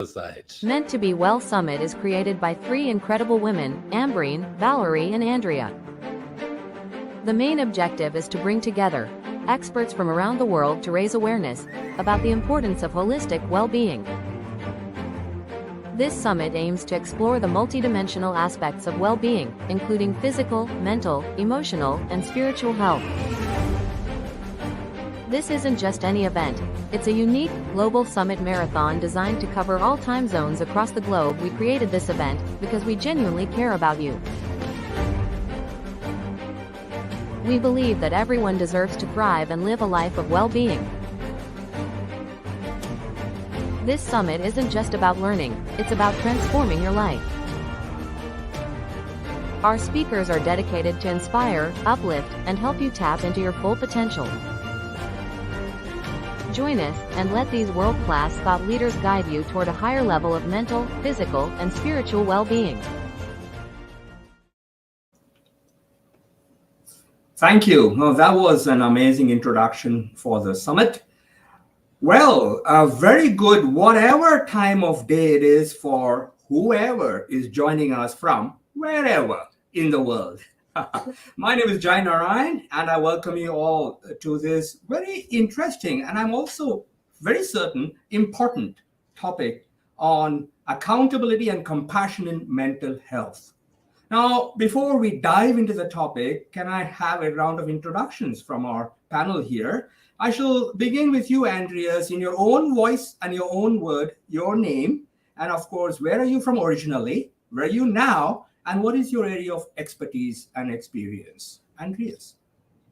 side. Meant to Be Well Summit is created by three incredible women, Ambreen, Valerie and Andrea. The main objective is to bring together experts from around the world to raise awareness about the importance of holistic well-being. This summit aims to explore the multidimensional aspects of well-being, including physical, mental, emotional, and spiritual health. This isn't just any event. It's a unique, global summit marathon designed to cover all time zones across the globe. We created this event because we genuinely care about you. We believe that everyone deserves to thrive and live a life of well-being. This summit isn't just about learning, it's about transforming your life. Our speakers are dedicated to inspire, uplift, and help you tap into your full potential. Join us, and let these world-class thought leaders guide you toward a higher level of mental, physical, and spiritual well-being. Thank you. Well, that was an amazing introduction for the summit. Well, very good, whatever time of day it is for whoever is joining us from wherever in the world. My name is Jai Narayan, and I welcome you all to this very interesting, and I'm also very certain important topic on accountability and compassion in mental health. Now, before we dive into the topic, can I have a round of introductions from our panel here? I shall begin with you, Andreas, in your own voice and your own word, your name, and of course, where are you from originally? Where are you now? And what is your area of expertise and experience? Andreas.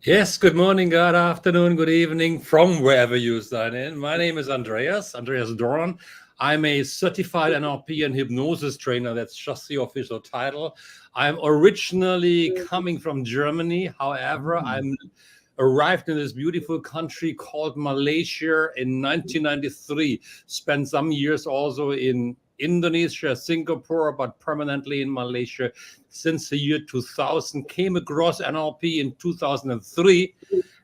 Yes, good morning, good afternoon, good evening from wherever you sign in. My name is Andreas Doran. I'm a certified NLP and hypnosis trainer. That's just the official title. I'm originally coming from Germany. However, I'm arrived in this beautiful country called Malaysia in 1993. Spent some years also in Indonesia, Singapore, but permanently in Malaysia since the year 2000. Came across NLP in 2003.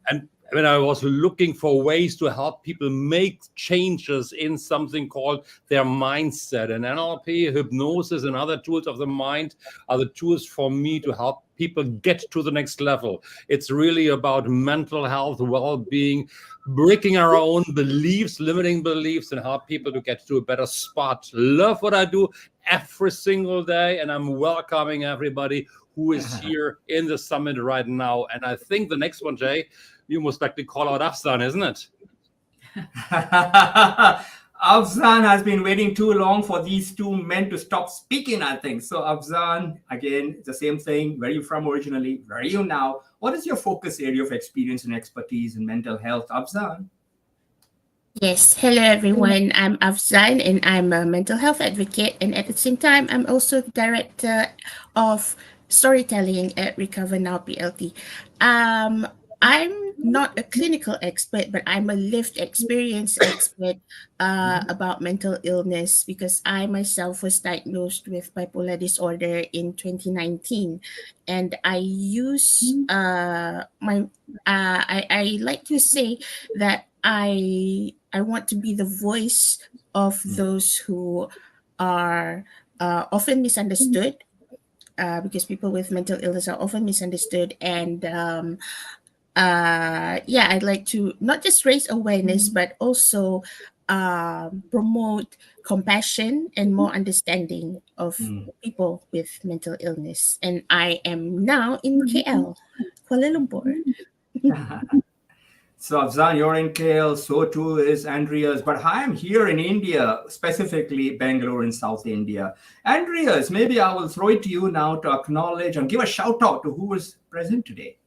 And when I was looking for ways to help people make changes in something called their mindset, and NLP, hypnosis, and other tools of the mind are the tools for me to help people get to the next level. It's really about mental health, well-being, breaking our own beliefs, limiting beliefs, and help people to get to a better spot. Love what I do every single day, and I'm welcoming everybody who is here in the summit right now. And I think the next one, Jay, you most likely call out Afzan, isn't it? Afzan has been waiting too long for these two men to stop speaking, I think. So Afzan, again, the same thing. Where are you from originally? Where are you now? What is your focus area of experience and expertise in mental health, Afzan? Yes, hello everyone. I'm Afzan and I'm a mental health advocate, and at the same time, I'm also the director of storytelling at Recover Now PLT. I'm not a clinical expert, but I'm a lived experience expert about mental illness, because I myself was diagnosed with bipolar disorder in 2019, and I use I like to say that I want to be the voice of those who are often misunderstood, because people with mental illness are often misunderstood. And I'd like to not just raise awareness, but also promote compassion and more understanding of people with mental illness. And I am now in KL, Kuala Lumpur. So Afzan, you're in KL, so too is Andreas, but I am here in India, specifically Bangalore in South India. Andreas, maybe I will throw it to you now to acknowledge and give a shout out to who is present today.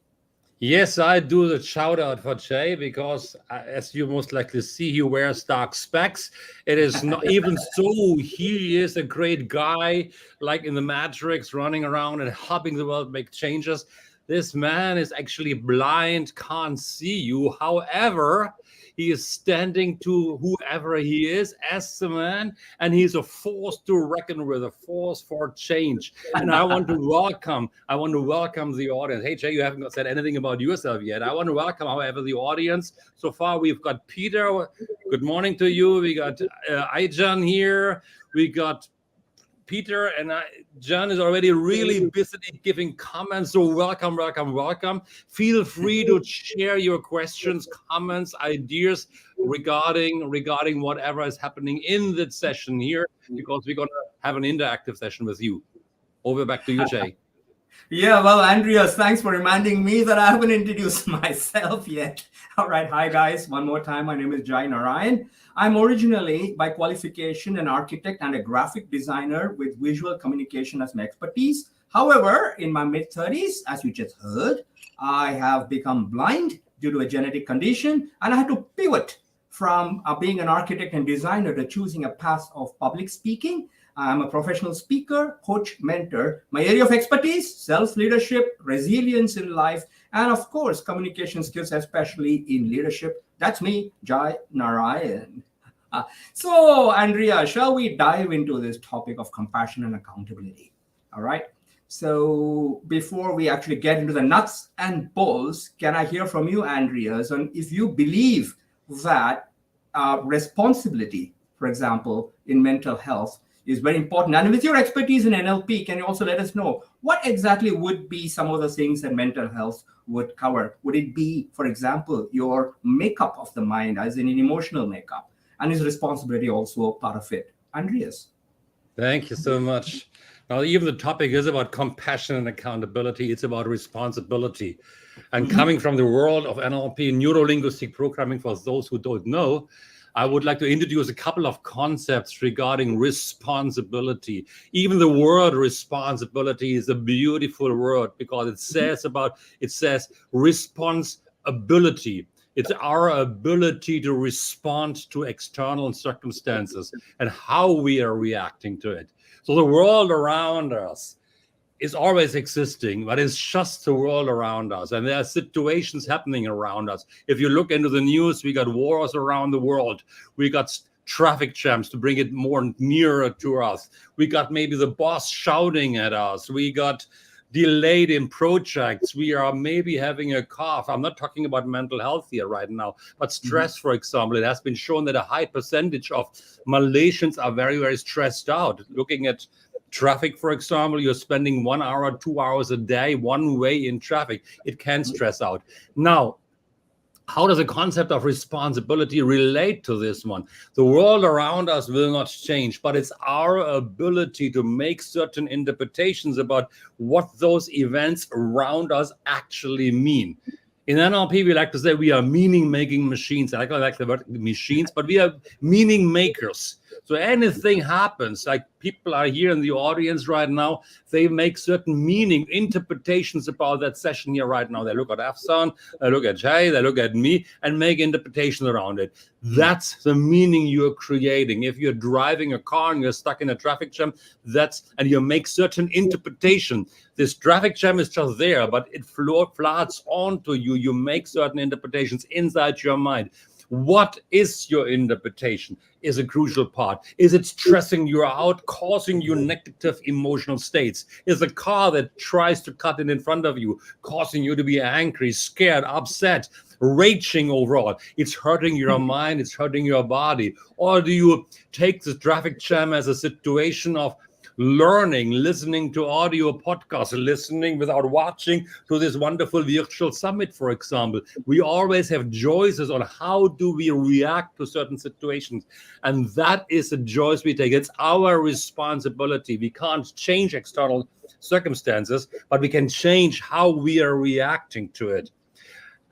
Yes, I do the shout out for Jay, because as you most likely see, he wears dark specs. It is not even so. He is a great guy, like in the Matrix, running around and helping the world make changes. This man is actually blind, can't see you. However, he is standing to whoever he is as the man, and he's a force to reckon with, a force for change. And I want to welcome the audience. Hey, Jay, you haven't said anything about yourself yet. I want to welcome, however, the audience. So far, we've got Peter. Good morning to you. We got Aijan here. We got Peter, and John is already really busy giving comments. So welcome. Feel free to share your questions, comments, ideas regarding whatever is happening in the session here, because we're going to have an interactive session with you. Over back to you, Jay. Yeah, well, Andreas, thanks for reminding me that I haven't introduced myself yet. All right, hi guys. One more time, my name is Jai Narayan. I'm originally, by qualification, an architect and a graphic designer with visual communication as my expertise. However, in my mid-30s, as you just heard, I have become blind due to a genetic condition, and I had to pivot from being an architect and designer to choosing a path of public speaking. I'm a professional speaker, coach, mentor. My area of expertise, self-leadership, resilience in life, and of course, communication skills, especially in leadership. That's me, Jai Narayan. So, Andrea, shall we dive into this topic of compassion and accountability? All right. So before we actually get into the nuts and bolts, can I hear from you, Andreas, on if you believe that responsibility, for example, in mental health is very important? And with your expertise in NLP, can you also let us know what exactly would be some of the things that mental health would cover? Would it be, for example, your makeup of the mind, as in an emotional makeup? And is responsibility also a part of it? Andreas. Thank you so much. Now, even the topic is about compassion and accountability. It's about responsibility. And coming from the world of NLP, neuro-linguistic programming, for those who don't know, I would like to introduce a couple of concepts regarding responsibility. Even the word responsibility is a beautiful word because it says responsibility. It's our ability to respond to external circumstances and how we are reacting to it. So the world around us is always existing, but it's just the world around us. And there are situations happening around us. If you look into the news, we got wars around the world. We got traffic jams to bring it more nearer to us. We got maybe the boss shouting at us. We got delayed in projects. We are maybe having a cough. I'm not talking about mental health here right now, but stress, for example. It has been shown that a high percentage of Malaysians are very, very stressed out. Looking at traffic, for example, you're spending 1 hour, 2 hours a day one way in traffic. It can stress out. Now, how does the concept of responsibility relate to this one? The world around us will not change, but it's our ability to make certain interpretations about what those events around us actually mean. In NLP, we like to say we are meaning-making machines. I like the word machines, but we are meaning makers. So anything happens, like people are here in the audience right now, they make certain meaning, interpretations about that session here right now. They look at Afzan, they look at Jay, they look at me, and make interpretations around it. That's the meaning you're creating. If you're driving a car and you're stuck in a traffic jam, and you make certain interpretation. This traffic jam is just there, but it floods onto you. You make certain interpretations inside your mind. What is your interpretation is a crucial part. Is it stressing you out, causing you negative emotional states? Is a car that tries to cut in front of you, causing you to be angry, scared, upset, raging overall? It's hurting your mind, it's hurting your body. Or do you take the traffic jam as a situation of learning, listening to audio podcasts, listening without watching to this wonderful virtual summit, for example? We always have choices on how do we react to certain situations. And that is a choice we take. It's our responsibility. We can't change external circumstances, but we can change how we are reacting to it.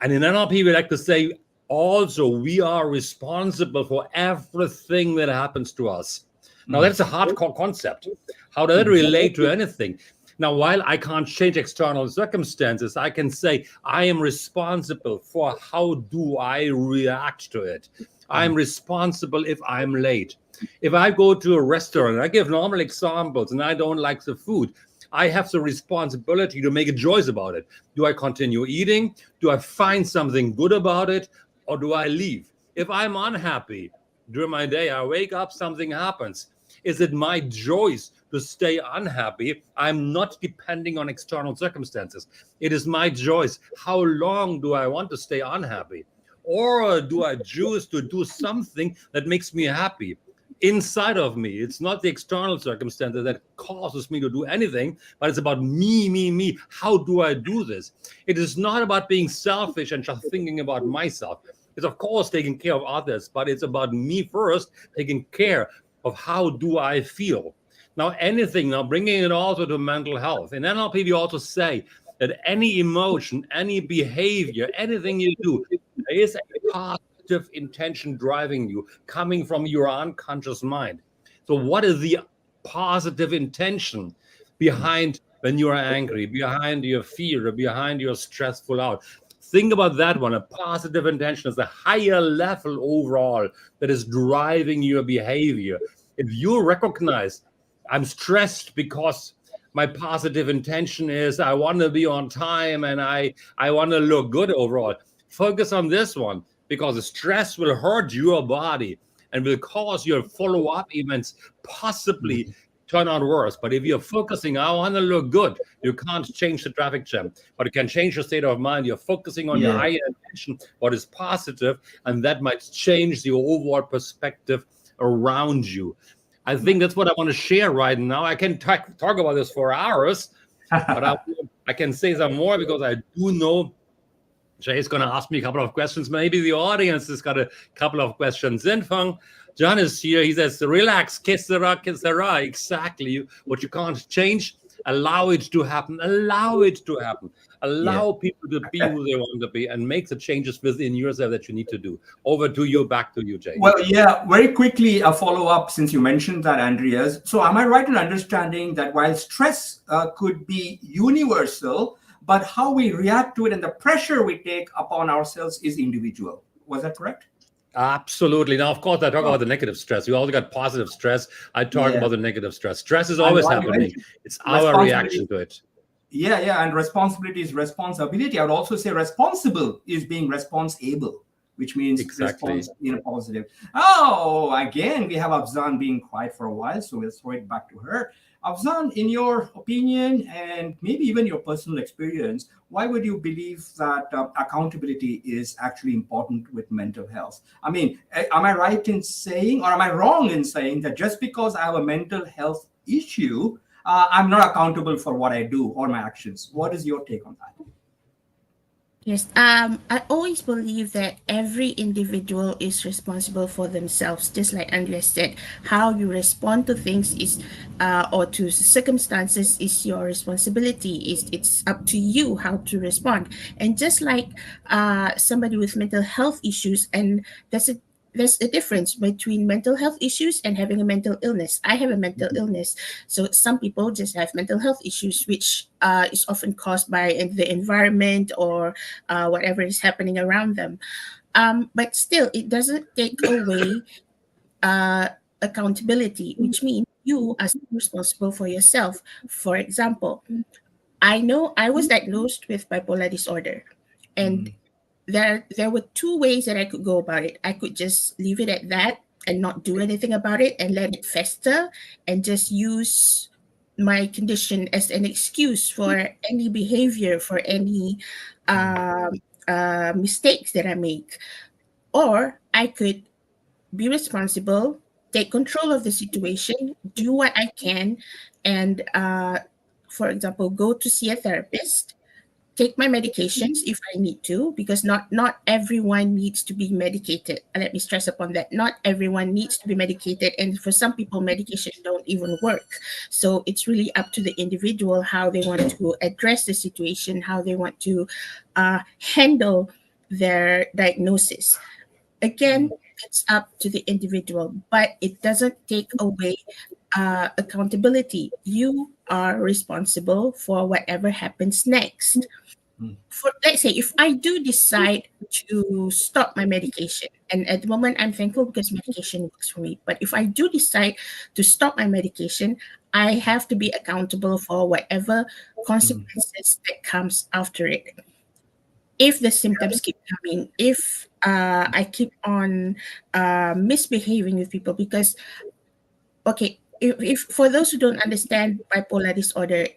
And in NLP, we like to say also, we are responsible for everything that happens to us. Now, that's a hardcore concept. How does that relate to anything? Now, while I can't change external circumstances, I can say I am responsible for how do I react to it. I'm responsible if I'm late. If I go to a restaurant, I give normal examples, and I don't like the food, I have the responsibility to make a choice about it. Do I continue eating? Do I find something good about it? Or do I leave? If I'm unhappy during my day, I wake up, something happens. Is it my choice to stay unhappy? I'm not depending on external circumstances. It is my choice. How long do I want to stay unhappy? Or do I choose to do something that makes me happy inside of me? It's not the external circumstances that causes me to do anything, but it's about me. How do I do this? It is not about being selfish and just thinking about myself. It's of course taking care of others, but it's about me first, taking care of how do I feel. Now, bringing it also to mental health. In NLP, we also say that any emotion, any behavior, anything you do, there is a positive intention driving you, coming from your unconscious mind. So what is the positive intention behind when you are angry, behind your fear, behind your stressful out? Think about that one. A positive intention is a higher level overall that is driving your behavior. If you recognize, I'm stressed because my positive intention is I want to be on time and I want to look good overall. Focus on this one, because the stress will hurt your body and will cause your follow-up events possibly turn out worse. But if you're focusing, I want to look good, you can't change the traffic jam, but you can change your state of mind. You're focusing on your higher intention, what is positive, and that might change the overall perspective around you. I think that's what I want to share right now. I can talk about this for hours, but I can say some more, because I do know Jay is going to ask me a couple of questions. Maybe the audience has got a couple of questions. Feng, John is here. He says, relax, que sera. Exactly. What you can't change, allow it to happen. Allow it to happen. Allow people to be who they want to be, and make the changes within yourself that you need to do. Over to you, back to you, Jay. Well, very quickly, a follow-up, since you mentioned that, Andreas. So am I right in understanding that while stress could be universal, but how we react to it and the pressure we take upon ourselves is individual? Was that correct? Absolutely. Now, of course, I talk about the negative stress. We also got positive stress. I talk about the negative stress. Stress is always happening. It's our reaction to it. And responsibility is responsibility. I would also say responsible is being responsible, which means response in a positive. Again, we have Afzan being quiet for a while, so we'll throw it back to her. Afzan, in your opinion, and maybe even your personal experience, why would you believe that accountability is actually important with mental health? I mean, am I right in saying, or am I wrong in saying that just because I have a mental health issue, I'm not accountable for what I do or my actions? What is your take on that? Yes, I always believe that every individual is responsible for themselves. Just like Andreas said, how you respond to things is, or to circumstances, is your responsibility. It's up to you how to respond. And just like somebody with mental health issues, and there's a difference between mental health issues and having a mental illness. I have a mental illness. So some people just have mental health issues, which is often caused by the environment or whatever is happening around them. But still, it doesn't take away accountability, which means you are still responsible for yourself. For example, I know I was diagnosed with bipolar disorder, and there were two ways that I could go about it. I could just leave it at that and not do anything about it and let it fester and just use my condition as an excuse for any behavior, for any mistakes that I make. Or I could be responsible, take control of the situation, do what I can, and for example, go to see a therapist, take my medications if I need to, because not everyone needs to be medicated. And let me stress upon that. Not everyone needs to be medicated. And for some people, medication don't even work. So it's really up to the individual how they want to address the situation, how they want to handle their diagnosis. Again, it's up to the individual, but it doesn't take away accountability. You are responsible for whatever happens next. for, let's say, if I do decide to stop my medication, and at the moment I'm thankful because medication works for me, but if I do decide to stop my medication, I have to be accountable for whatever consequences that comes after it. If the symptoms keep coming, if I keep on misbehaving with people, because, okay, if for those who don't understand bipolar disorder,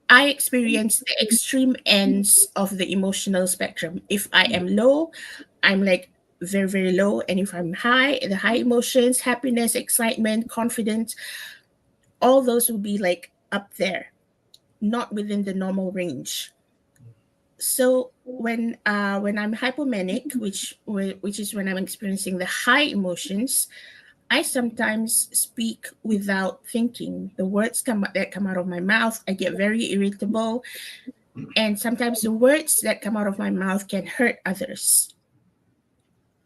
I experience the extreme ends of the emotional spectrum. If I am low, I'm like very, very low. And if I'm high, the high emotions, happiness, excitement, confidence, all those will be like up there, not within the normal range. So when I'm hypomanic, which is when I'm experiencing the high emotions, I sometimes speak without thinking. The words that come out of my mouth, I get very irritable, and sometimes the words that come out of my mouth can hurt others.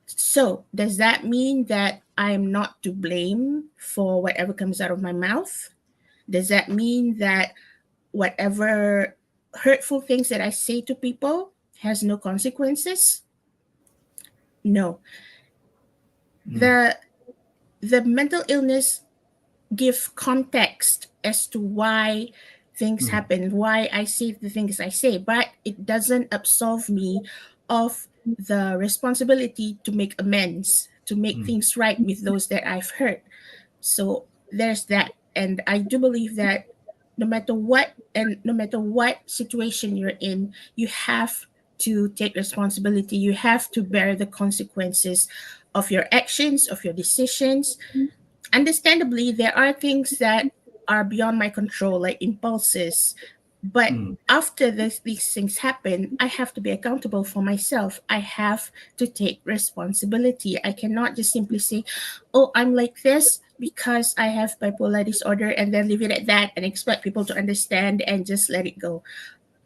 So, does that mean that I am not to blame for whatever comes out of my mouth? Does that mean that whatever hurtful things that I say to people has no consequences? No. The mental illness give context as to why things happen, why I say the things I say, but it doesn't absolve me of the responsibility to make amends, to make things right with those that I've hurt. So there's that. And I do believe that no matter what, and no matter what situation you're in, you have to take responsibility. You have to bear the consequences of your actions, of your decisions. Understandably, there are things that are beyond my control, like impulses. But after these things happen, I have to be accountable for myself. I have to take responsibility. I cannot just simply say, oh, I'm like this because I have bipolar disorder, and then leave it at that and expect people to understand and just let it go.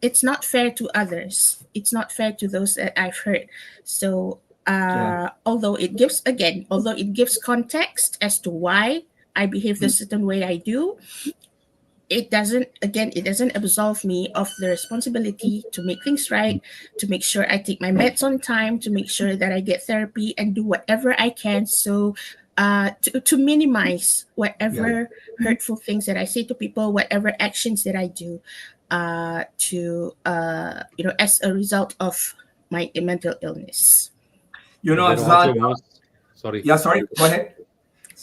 It's not fair to others. It's not fair to those that I've hurt. So although it gives context as to why I behave the certain way I do, it doesn't absolve me of the responsibility to make things right, to make sure I take my meds on time, to make sure that I get therapy and do whatever I can, so to minimize whatever hurtful things that I say to people, whatever actions that I do, as a result of my mental illness. Afzan, sorry. Yeah, sorry. Go ahead.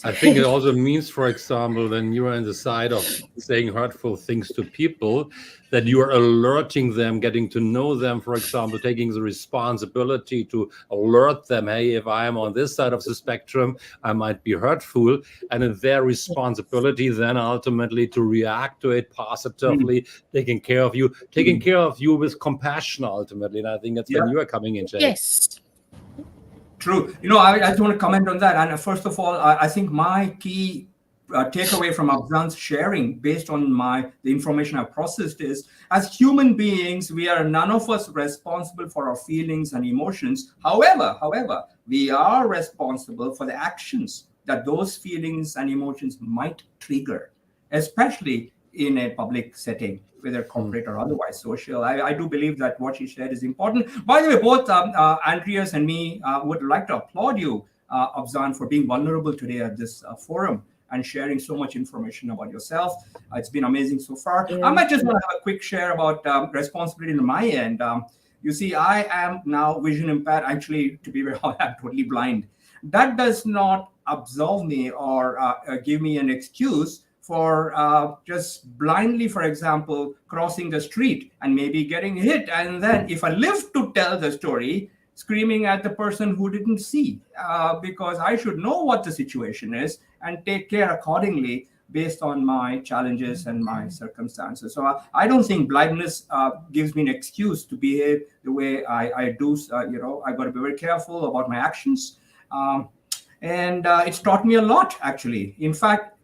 I think it also means, for example, when you are on the side of saying hurtful things to people, that you are alerting them, getting to know them, for example, taking the responsibility to alert them, hey, if I am on this side of the spectrum, I might be hurtful. And it's their responsibility then ultimately to react to it positively, taking care of you with compassion ultimately. And I think that's when you are coming in, Jay. Yes. True. I just want to comment on that. And first of all, I think my key takeaway from Afzan's sharing, based on the information I've processed, is as human beings, we are none of us responsible for our feelings and emotions. However, we are responsible for the actions that those feelings and emotions might trigger, especially in a public setting, whether corporate or otherwise social. I do believe that what she shared is important. By the way, both Andreas and me would like to applaud you, Afzan, for being vulnerable today at this forum and sharing so much information about yourself. It's been amazing so far. I might just want to have a quick share about responsibility on my end. You see, I am now vision impaired. Actually, to be very honest, I'm totally blind. That does not absolve me or give me an excuse for just blindly, for example, crossing the street and maybe getting hit. And then if I live to tell the story, screaming at the person who didn't see, because I should know what the situation is and take care accordingly based on my challenges and my circumstances. So I don't think blindness gives me an excuse to behave the way I do. I got to be very careful about my actions. And it's taught me a lot, actually. In fact,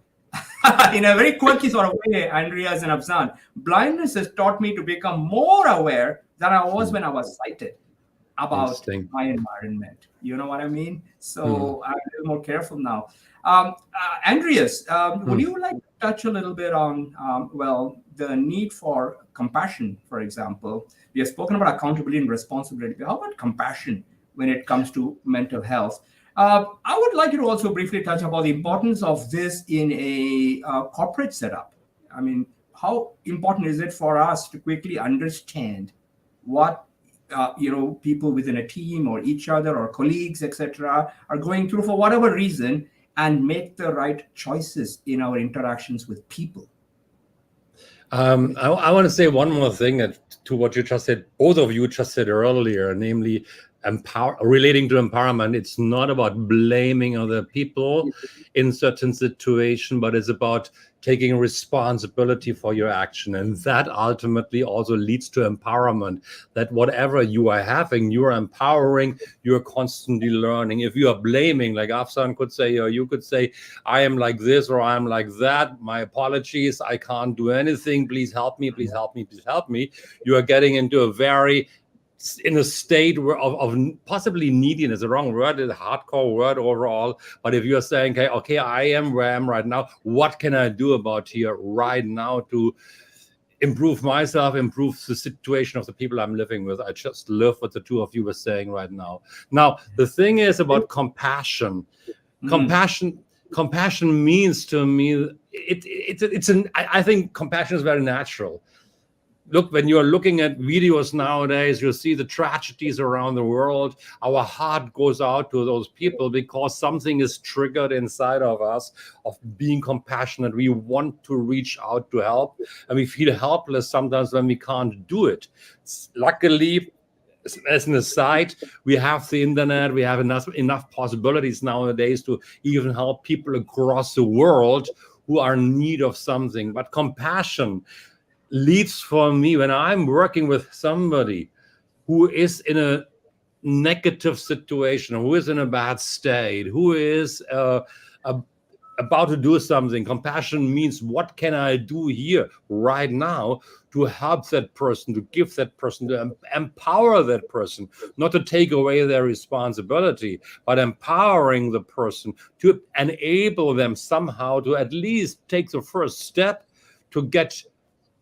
in a very quirky sort of way, Andreas and Afzan, blindness has taught me to become more aware than I was when I was sighted about my environment. You know what I mean? So I'm a little more careful now. Andreas, would you like to touch a little bit on, the need for compassion, for example. We have spoken about accountability and responsibility. How about compassion when it comes to mental health? I would like you to also briefly touch about the importance of this in a corporate setup. I mean, how important is it for us to quickly understand what people within a team or each other or colleagues, etc., are going through for whatever reason, and make the right choices in our interactions with people? I want to say one more thing to what you just said, both of you just said earlier, namely relating to empowerment. It's not about blaming other people in certain situation, but it's about taking responsibility for your action. And that ultimately also leads to empowerment, that whatever you are having, you are empowering, you're constantly learning. If you are blaming, like Afzan could say, or you could say, I am like this, or I am like that, my apologies, I can't do anything, please help me, please help me, please help me. You are getting into in a state of possibly neediness, the wrong word, is a hardcore word overall. But if you're saying, okay, I am where I am right now, what can I do about here right now to improve myself, improve the situation of the people I'm living with? I just love what the two of you were saying right now. Now, the thing is about compassion. Compassion means to me, I think compassion is very natural. Look, when you're looking at videos nowadays, you see the tragedies around the world. Our heart goes out to those people because something is triggered inside of us of being compassionate. We want to reach out to help, and we feel helpless sometimes when we can't do it. Luckily, as an aside, we have the internet, we have enough possibilities nowadays to even help people across the world who are in need of something. But compassion leads for me when I'm working with somebody who is in a negative situation, who is in a bad state, who is about to do something. Compassion means, what can I do here right now to help that person, to give that person, to empower that person, not to take away their responsibility, but empowering the person to enable them somehow to at least take the first step to get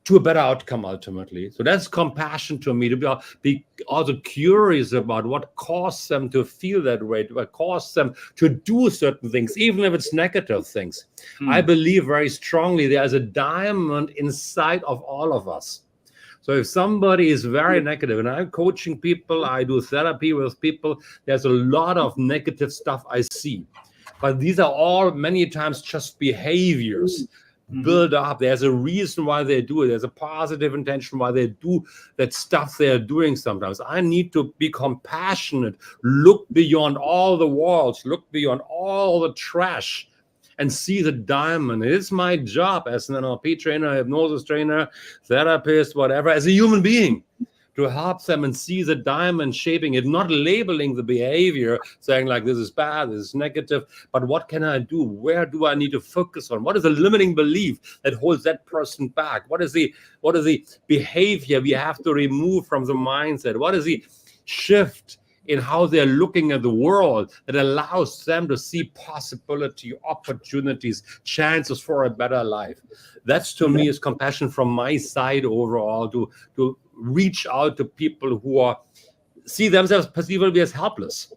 to a better outcome ultimately. So that's compassion to me, to be also curious about what caused them to feel that way, what caused them to do certain things, even if it's negative things. I believe very strongly there's a diamond inside of all of us. So if somebody is very negative, and I'm coaching people, I do therapy with people, there's a lot of negative stuff I see. But these are all many times just behaviors build up. There's a reason why they do it. There's a positive intention why they do that stuff they're doing sometimes. I need to be compassionate, look beyond all the walls, look beyond all the trash, and see the diamond. It is my job as an NLP trainer, hypnosis trainer, therapist, whatever, as a human being, to help them and see the diamond, shaping it, not labeling the behavior, saying like, this is bad, this is negative, but what can I do? Where do I need to focus on? What is the limiting belief that holds that person back? What is the behavior we have to remove from the mindset? What is the shift in how they're looking at the world that allows them to see possibility, opportunities, chances for a better life? That's, to me, is compassion from my side overall, to reach out to people who see themselves perceivably as helpless,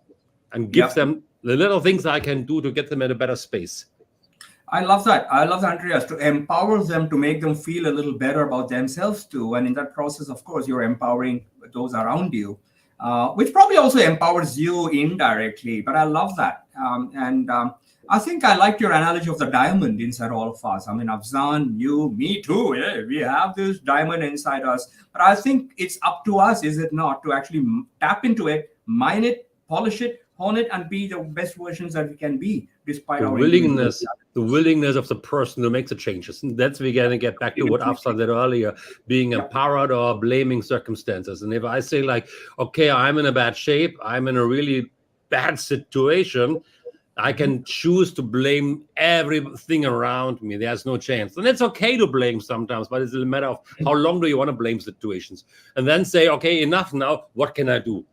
and give them the little things I can do to get them in a better space. I love that. I love that, Andreas, to empower them, to make them feel a little better about themselves too. And in that process, of course, you're empowering those around you, which probably also empowers you indirectly. But I love that. I think I liked your analogy of the diamond inside all of us. I mean, Afzan, you, me too. Yeah, we have this diamond inside us. But I think it's up to us, is it not, to actually tap into it, mine it, polish it, hone it, and be the best versions that we can be, despite our willingness. The willingness of the person to make the changes. And that's we're going to get back to what Afzan said earlier, being empowered or blaming circumstances. And if I say like, okay, I'm in a bad shape, I'm in a really bad situation, I can choose to blame everything around me. There's no chance. And it's okay to blame sometimes, but it's a matter of how long do you want to blame situations? And then say, okay, enough now. What can I do?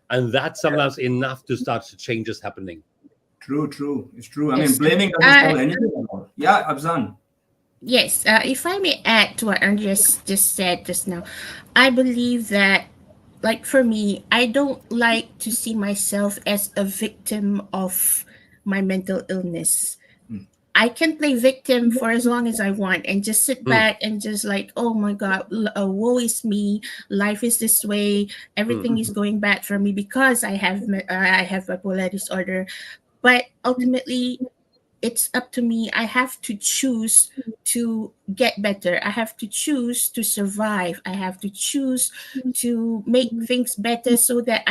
And that's sometimes enough to start the changes happening. True. It's true. I mean, blaming doesn't solve anything at all. Yeah, Afzan. Yes, if I may add to what Andreas just said just now, I believe that, like for me, I don't like to see myself as a victim of my mental illness. Mm. I can play victim for as long as I want and just sit Hmm, back and just like, oh my God, woe is me. Life is this way. hmm, Everything is going bad for me because I have bipolar disorder. But ultimately, it's up to me. I have to choose to get better. I have to choose to survive. I have to choose to make things better so that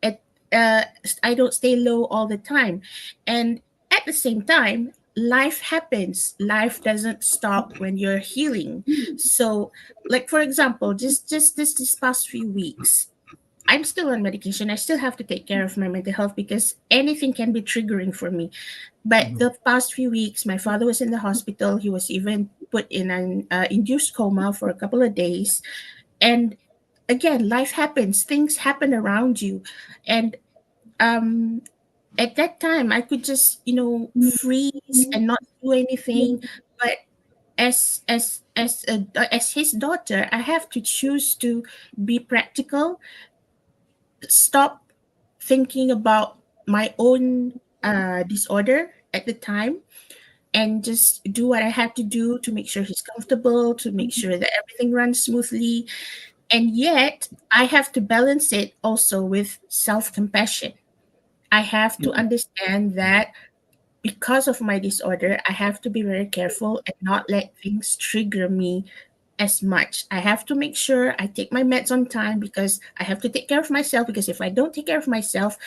at uh I don't stay low all the time. And at the same time, life happens. Life doesn't stop when you're healing. So, like for example, just this past few weeks, I'm still on medication. I still have to take care of my mental health because anything can be triggering for me. But Mhm. the past few weeks, my father was in the hospital. He was even put in an induced coma for a couple of days. And again, life happens. Things happen around you, and um, at that time, I could just freeze and not do anything. But as his daughter, I have to choose to be practical, stop thinking about my own disorder at the time, and just do what I had to do to make sure he's comfortable, to make sure that everything runs smoothly. And yet, I have to balance it also with self compassion. I have to Mhm. understand that because of my disorder, I have to be very careful and not let things trigger me as much. I have to make sure I take my meds on time because I have to take care of myself. Because if I don't take care of myself,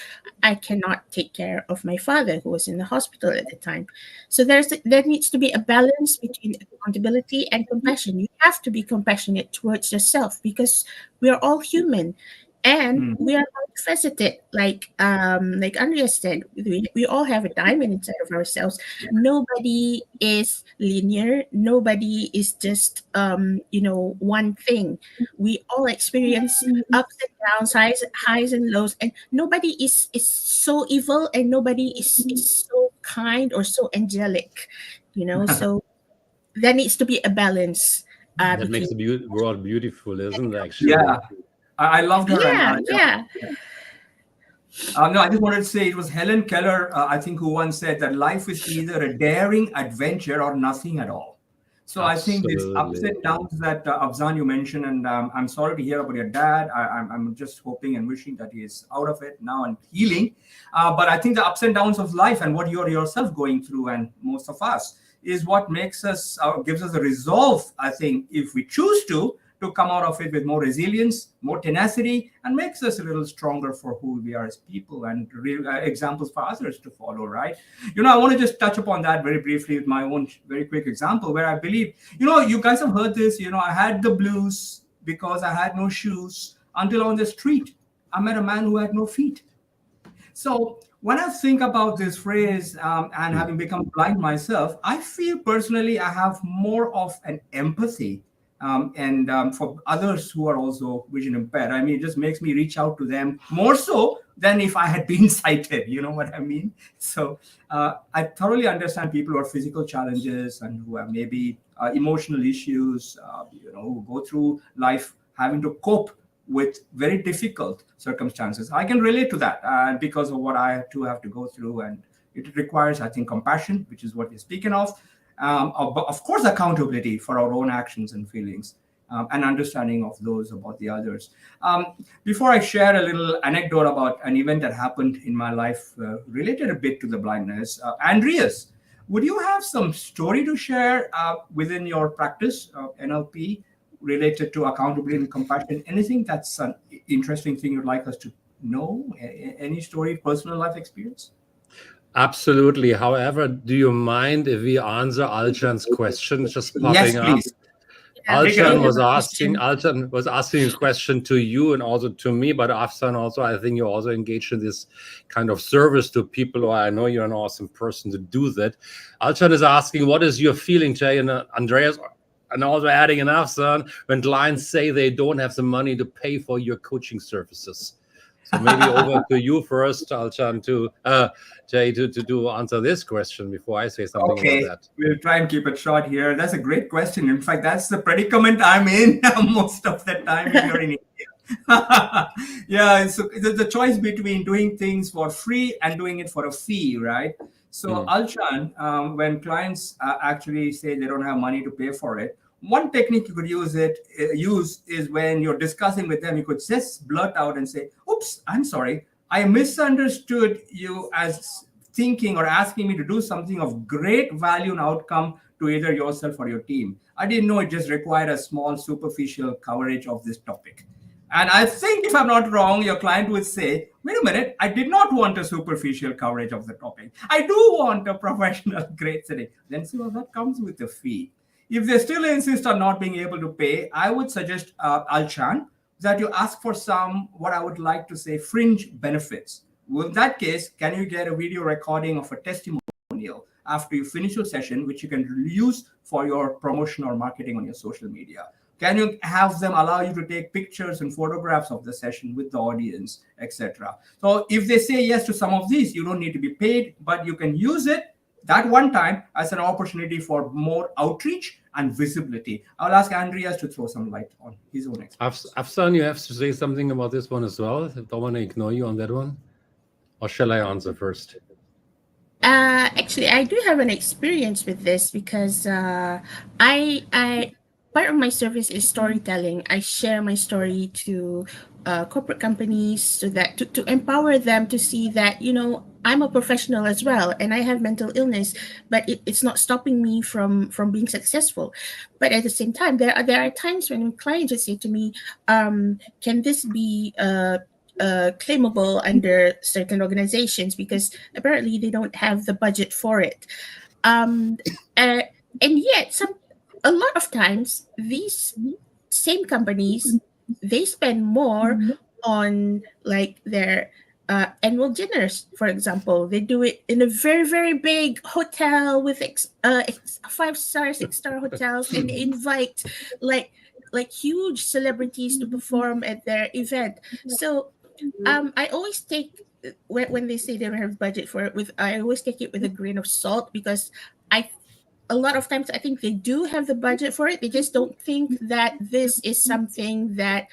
I cannot take care of my father who was in the hospital at the time. So there needs to be a balance between accountability and compassion. You have to be compassionate towards yourself because we are all human and Mm. we are multifaceted. Like Andrea said, we all have a diamond inside of ourselves. Nobody is linear. Nobody is just one thing. We all experience ups and downs, highs and lows, and nobody is so evil, and nobody is so kind or so angelic. So there needs to be a balance that between. makes the world beautiful, isn't it, actually? Yeah, I loved her. And Yeah, yeah. no, I just wanted to say it was Helen Keller, I think, who once said that life is either a daring adventure or nothing at all. So I think these ups Absolutely. and downs that Afzan you mentioned, and I'm sorry to hear about your dad. I'm just hoping and wishing that he is out of it now and healing. But I think the ups and downs of life and what you're yourself going through, and most of us, is what makes us, gives us a resolve, I think, if we choose to come out of it with more resilience, more tenacity, and makes us a little stronger for who we are as people and real examples for others to follow, right? I want to just touch upon that very briefly with my own very quick example where I believe, you guys have heard this, I had the blues because I had no shoes until on the street I met a man who had no feet. So when I think about this phrase and Hmm. having become blind myself, I feel personally I have more of an empathy and for others who are also vision impaired. I mean, it just makes me reach out to them more so than if I had been sighted. You know what I mean? So I thoroughly understand people who have physical challenges and who have maybe emotional issues, who go through life having to cope with very difficult circumstances. I can relate to that because of what I too have to go through, and it requires, I think, compassion, which is what we're speaking of. Of course, accountability for our own actions and feelings, and understanding of those about the others. Before I share a little anecdote about an event that happened in my life related a bit to the blindness, Andreas, would you have some story to share within your practice of NLP related to accountability and compassion? Anything that's an interesting thing you'd like us to know? Any story, personal life experience? Absolutely. However, do you mind if we answer Aljan's question just Yes, popping up? please. Yeah, Take it I Aljan away. have was a asking question. Aljan was asking a question to you and also to me, but Afzan also, I think you're also engaged in this kind of service to people, or I know you're an awesome person to do that. Aljan is asking, what is your feeling, Jay and Andreas, and also adding an Afzan, when clients say they don't have the money to pay for your coaching services? So maybe over to you first, Alchan, Jay, to answer this question before I say something Okay, about that. we'll try and keep it short here. That's a great question. In fact, that's the predicament I'm in most of the time if you're in India. Yeah, so the choice between doing things for free and doing it for a fee, right? So, Alchan, when clients actually say they don't have money to pay for it, one technique you could use is when you're discussing with them, you could just blurt out and say, "Oops, I'm sorry, I misunderstood you as thinking or asking me to do something of great value and outcome to either yourself or your team. I didn't know it just required a small superficial coverage of this topic." And I think, if I'm not wrong, your client would say, "Wait a minute, I did not want a superficial coverage of the topic. I do want a professional grade setting." Then see, well, that comes with a fee. If they still insist on not being able to pay, I would suggest, Alchan, that you ask for some, what I would like to say, fringe benefits. Well, in that case, can you get a video recording of a testimonial after you finish your session, which you can use for your promotion or marketing on your social media? Can you have them allow you to take pictures and photographs of the session with the audience, etc.? So if they say yes to some of these, you don't need to be paid, but you can use it that one time as an opportunity for more outreach and visibility. I'll ask Andreas to throw some light on his own experience. Afzan, you have to say something about this one as well. I don't want to ignore you on that one. Or shall I answer first? Actually, I do have an experience with this because I part of my service is storytelling. I share my story to corporate companies so that to empower them to see that, you know, I'm a professional as well and I have mental illness, but it's not stopping me from being successful. But at the same time, there are times when clients would say to me, can this be claimable under certain organizations, because apparently they don't have the budget for it. And yet a lot of times these same companies, they spend more on like their annual dinners, for example. They do it in a very, very big hotel with 5-star, 6-star hotels, and they invite like huge celebrities to perform at their event. So I always take when they say they don't have budget for it, I always take it with a grain of salt, because a lot of times I think they do have the budget for it. They just don't think that this is something that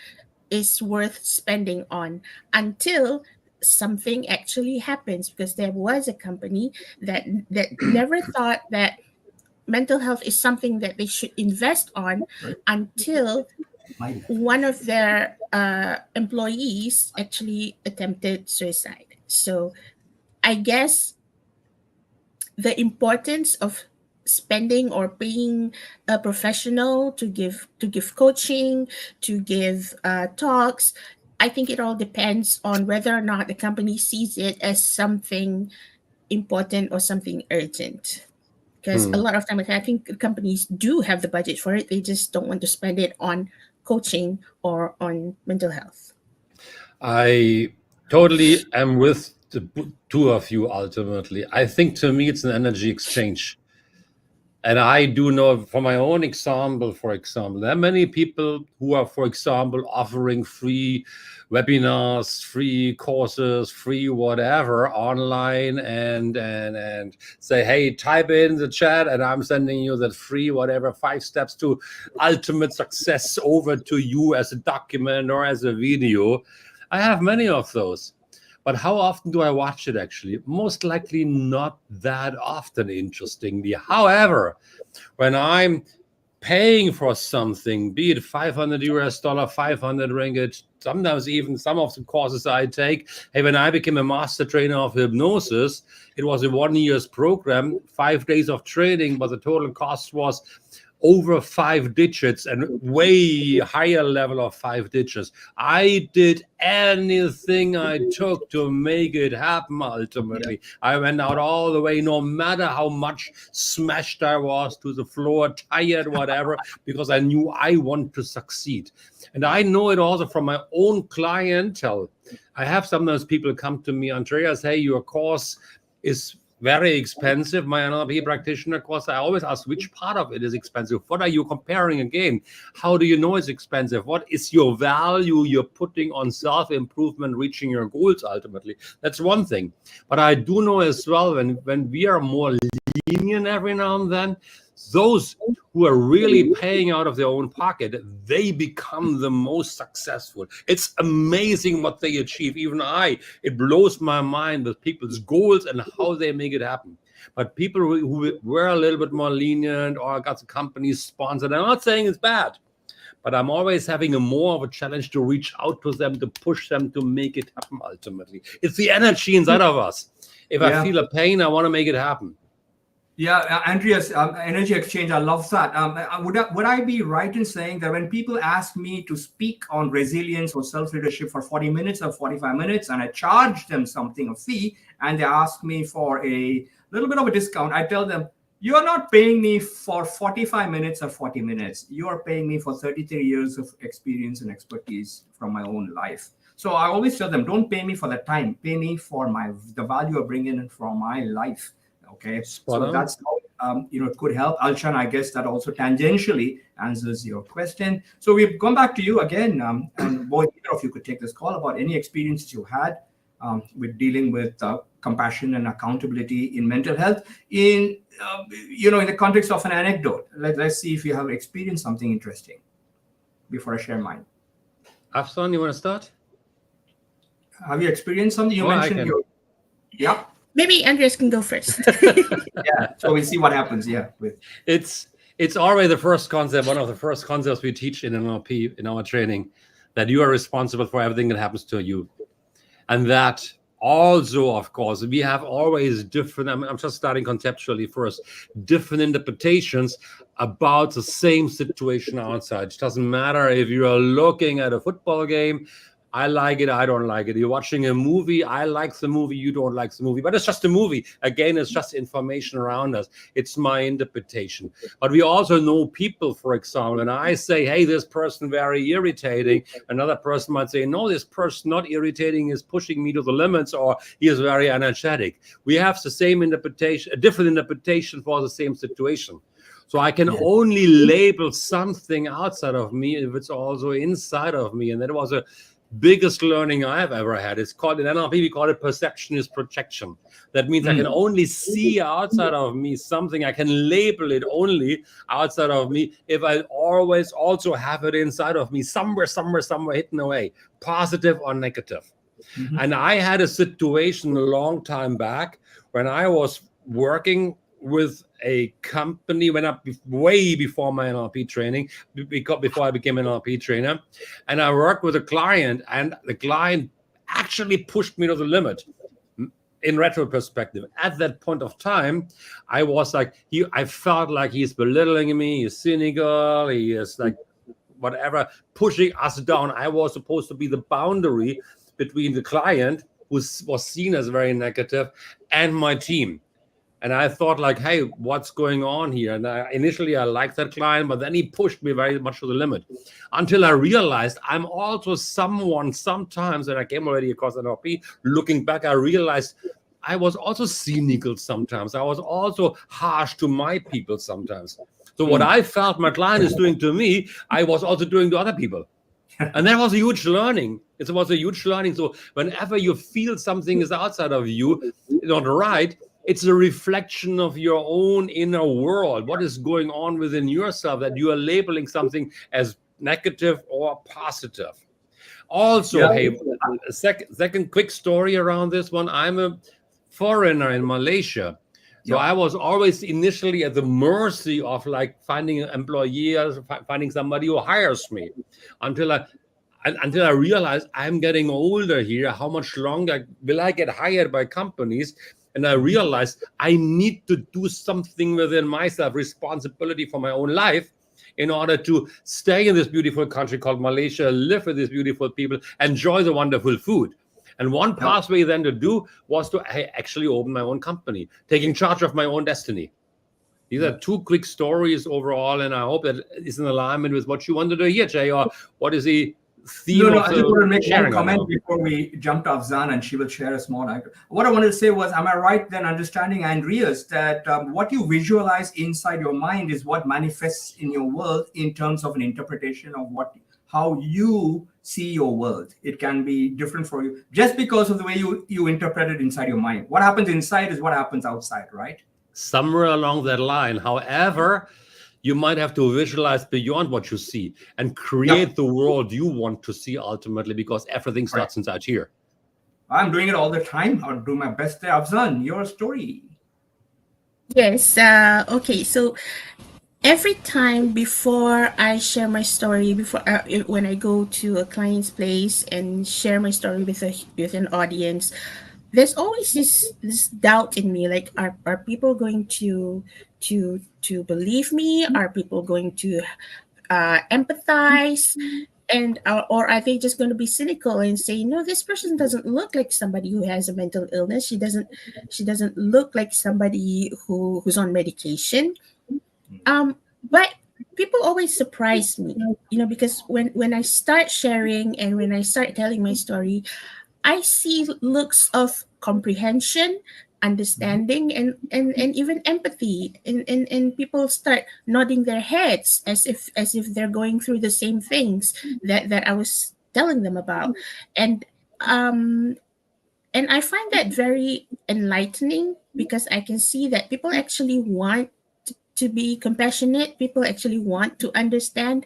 is worth spending on until something actually happens. Because there was a company that never thought that mental health is something that they should invest on until one of their employees actually attempted suicide. So I guess the importance of spending or paying a professional to give coaching, to give talks, I think it all depends on whether or not the company sees it as something important or something urgent. Because a lot of times I think companies do have the budget for it. They just don't want to spend it on coaching or on mental health. I totally am with the two of you ultimately. I think to me it's an energy exchange. And I do know from my own example, there are many people who are, for example, offering free webinars, free courses, free whatever online, and say, hey, type in the chat and I'm sending you that free whatever 5 steps to ultimate success over to you as a document or as a video. I have many of those. But how often do I watch it actually? Most likely not that often, interestingly. However, when I'm paying for something, be it $500, 500 ringgit, sometimes even some of the courses I take. Hey, when I became a master trainer of hypnosis, it was a 1 year's program, 5 days of training, but the total cost was over 5 digits and way higher level of 5 digits. I did anything I took to make it happen ultimately. Yeah. I went out all the way, no matter how much smashed I was to the floor, tired, whatever, because I knew I want to succeed. And I know it also from my own clientele. I have sometimes people come to me, Andreas, hey, your course is very expensive, my NLP practitioner course. I always ask, which part of it is expensive? What are you comparing again? How do you know it's expensive? What is your value you're putting on self-improvement, reaching your goals ultimately? That's one thing. But I do know as well, when we are more lenient every now and then, those who are really paying out of their own pocket, they become the most successful. It's amazing what they achieve. Even it blows my mind with people's goals and how they make it happen. But people who were a little bit more lenient or got the companies sponsored, I'm not saying it's bad, but I'm always having more of a challenge to reach out to them, to push them to make it happen ultimately. It's the energy inside of us. If I feel a pain, I want to make it happen. Yeah, Andreas, energy exchange, I love that. Would I be right in saying that when people ask me to speak on resilience or self-leadership for 40 minutes or 45 minutes, and I charge them something, a fee, and they ask me for a little bit of a discount, I tell them, you're not paying me for 45 minutes or 40 minutes. You're paying me for 33 years of experience and expertise from my own life. So I always tell them, don't pay me for the time, pay me for the value I bring in from my life. Okay, so that's how it could help. Alshan, I guess that also tangentially answers your question. So we've gone back to you again, and both of you could take this call about any experiences you had with dealing with compassion and accountability in mental health. In in the context of an anecdote, let's see if you have experienced something interesting before I share mine. Afzan, you want to start? Have you experienced something? You mentioned yeah. Maybe Andreas can go first. Yeah, so we'll see what happens. Yeah, it's already the first concept, one of the first concepts we teach in NLP in our training, that you are responsible for everything that happens to you, and that also, of course, we have always different. I'm just starting conceptually first. Different interpretations about the same situation outside. It doesn't matter if you are looking at a football game. I like it, I don't like it. You're watching a movie, I like the movie, you don't like the movie. But it's just a movie. Again, it's just information around us. It's my interpretation. But we also know people, for example, and I say, hey, this person very irritating. Another person might say, no, this person not irritating, is pushing me to the limits, or he is very energetic. We have the same interpretation, a different interpretation for the same situation. So I can only label something outside of me if it's also inside of me. And that was a biggest learning I have ever had. It's called, in NLP, we call it perception is projection. That means I can only see outside of me something. I can label it only outside of me if I always also have it inside of me, somewhere hidden away, positive or negative. And I had a situation a long time back when I was working with a company, went up way before my NLP training, before I became an NLP trainer. And I worked with a client, and the client actually pushed me to the limit in retro perspective. At that point of time, I was like, I felt like he's belittling me, he's cynical, he is like whatever, pushing us down. I was supposed to be the boundary between the client, who was seen as very negative, and my team. And I thought like, hey, what's going on here? And initially I liked that client, but then he pushed me very much to the limit until I realized I'm also someone sometimes, and I came already across NLP, looking back, I realized I was also cynical sometimes. I was also harsh to my people sometimes. So what I felt my client is doing to me, I was also doing to other people. And that was a huge learning. It was a huge learning. So whenever you feel something is outside of you, not right, it's a reflection of your own inner world. What is going on within yourself that you are labeling something as negative or positive. Also, hey, a second quick story around this one. I'm a foreigner in Malaysia. So I was always initially at the mercy of like finding an employee, finding somebody who hires me, until I realized I'm getting older here. How much longer will I get hired by companies? And I realized I need to do something within myself, responsibility for my own life, in order to stay in this beautiful country called Malaysia, live with these beautiful people, enjoy the wonderful food. And one pathway then to do was to actually open my own company, taking charge of my own destiny. These are two quick stories overall, and I hope that is in alignment with what you wanted to hear, Jay, or what is the theme No, of I just want to the make one sharing right comment now. before we jump to Afzan, and she will share a small anecdote. What I wanted to say was, am I right then understanding, Andreas, that what you visualize inside your mind is what manifests in your world in terms of an interpretation of how you see your world? It can be different for you just because of the way you interpret it inside your mind. What happens inside is what happens outside, right? Somewhere along that line. However, you might have to visualize beyond what you see and create the world you want to see ultimately, because everything starts inside here. I'm doing it all the time. I'll do my best there. Afzan, your story. Yes. Okay. So every time before I share my story, when I go to a client's place and share my story with an audience, there's always this doubt in me. Like, are people going to believe me? Are people going to empathize? And or are they just going to be cynical and say, no, this person doesn't look like somebody who has a mental illness. She doesn't look like somebody who's on medication. But people always surprise me, because when I start sharing and when I start telling my story, I see looks of comprehension, understanding, and even empathy, and people start nodding their heads as if they're going through the same things that I was telling them about. And um and I find that very enlightening, because I can see that people actually want to be compassionate. People actually want to understand,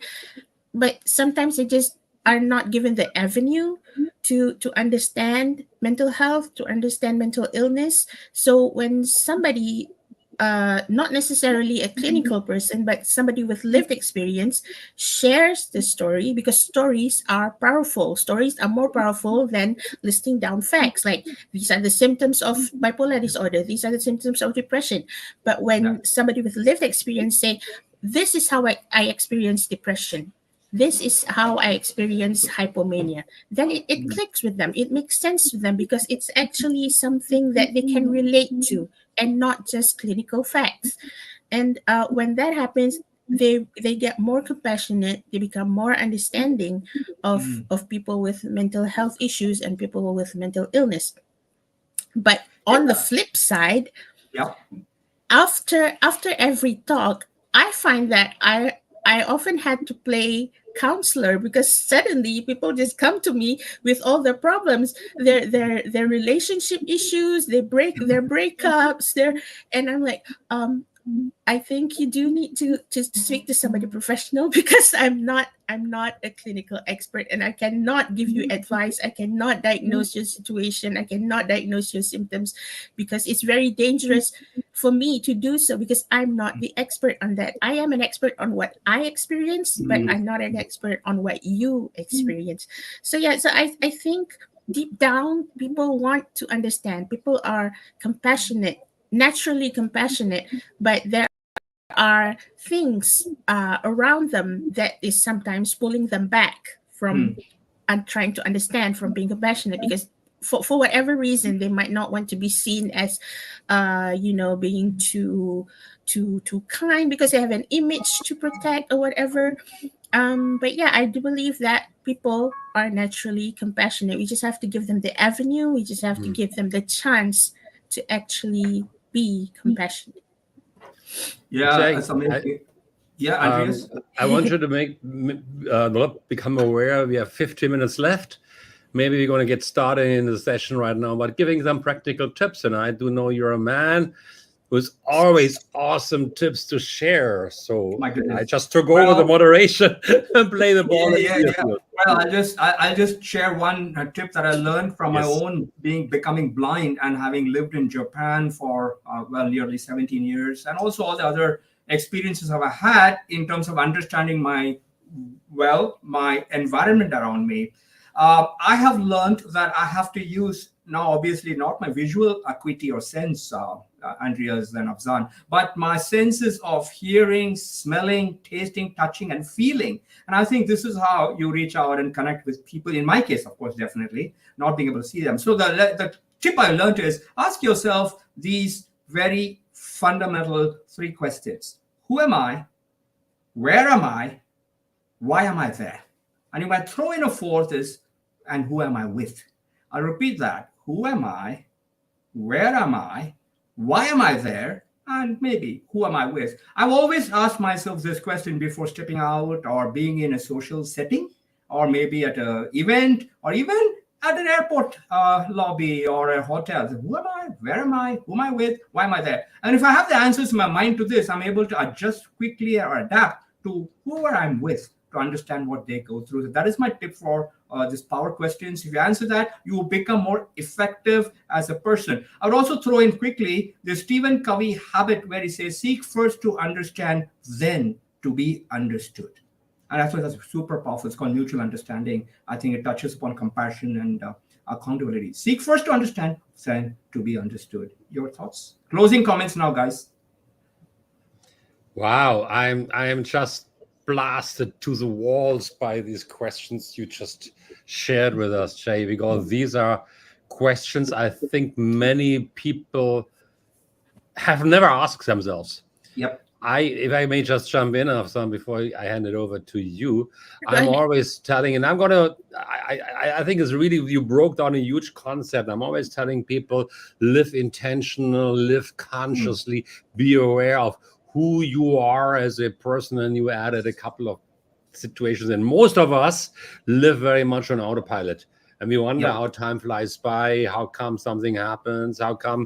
but sometimes they just are not given the avenue to understand mental health, to understand mental illness. So when somebody, not necessarily a clinical person, but somebody with lived experience, shares the story, because stories are powerful. Stories are more powerful than listing down facts. Like, these are the symptoms of bipolar disorder, these are the symptoms of depression. But when somebody with lived experience say, this is how I experience depression, this is how I experience hypomania, then it clicks with them. It makes sense to them, because it's actually something that they can relate to, and not just clinical facts. And when that happens, they get more compassionate, they become more understanding of people with mental health issues and people with mental illness. But on the flip side, Yep. after every talk, I find that I often had to play counselor, because suddenly people just come to me with all their problems, their relationship issues, their breakups, and I'm like, I think you do need to speak to somebody professional, because I'm not a clinical expert, and I cannot give you advice. I cannot diagnose your situation. I cannot diagnose your symptoms, because it's very dangerous for me to do so, because I'm not the expert on that. I am an expert on what I experience, but I'm not an expert on what you experience. So yeah, so I think deep down people want to understand. People are compassionate, naturally compassionate, but there are things around them that is sometimes pulling them back from and trying to understand, from being compassionate, because for whatever reason they might not want to be seen as being too kind, because they have an image to protect or whatever. But yeah, I do believe that people are naturally compassionate. We just have to give them the avenue. We just have to give them the chance to actually be compassionate. Yeah, Jack, that's amazing. Yeah, Andreas. I want you to become aware we have 15 minutes left. Maybe we're going to get started in the session right now, but giving them practical tips. And I do know you're a man who's always awesome tips to share. So My goodness. I just took over the moderation and play the ball. Yeah. Well, I'll just share one tip that I learned from my own becoming blind and having lived in Japan for nearly 17 years, and also all the other experiences I've had in terms of understanding my environment around me. I have learned that I have to use, now obviously not my visual acuity or sense, Andreas and Afzan, but my senses of hearing, smelling, tasting, touching, and feeling. And I think this is how you reach out and connect with people. In my case, of course, definitely not being able to see them. So the tip I learned is ask yourself these very fundamental 3 questions. Who am I? Where am I? Why am I there? And you might throw in a fourth is, and who am I with? I'll repeat that. Who am I? Where am I? Why am I there? And maybe who am I with? I've always asked myself this question before stepping out or being in a social setting, or maybe at an event, or even at an airport lobby or a hotel. Who am I? Where am I? Who am I with? Why am I there? And if I have the answers in my mind to this, I'm able to adjust quickly or adapt to whoever I'm with to understand what they go through. So that is my tip for this power questions. If you answer that, you will become more effective as a person. I would also throw in quickly the Stephen Covey habit where he says, seek first to understand, then to be understood. And that's why that's super powerful. It's called mutual understanding. I think it touches upon compassion and accountability. Seek first to understand, then to be understood. Your thoughts? Closing comments now, guys. Wow, I am just blasted to the walls by these questions you just shared with us, Jay, because these are questions I think many people have never asked themselves. Yep. If I may just jump in, Afzan, before I hand it over to you, Go I'm ahead. always telling, and I think it's really, you broke down a huge concept. I'm always telling people, live intentional, live consciously, be aware of who you are as a person, and you added a couple of situations. And most of us live very much on autopilot. And we wonder Yep. how time flies by, how come something happens, how come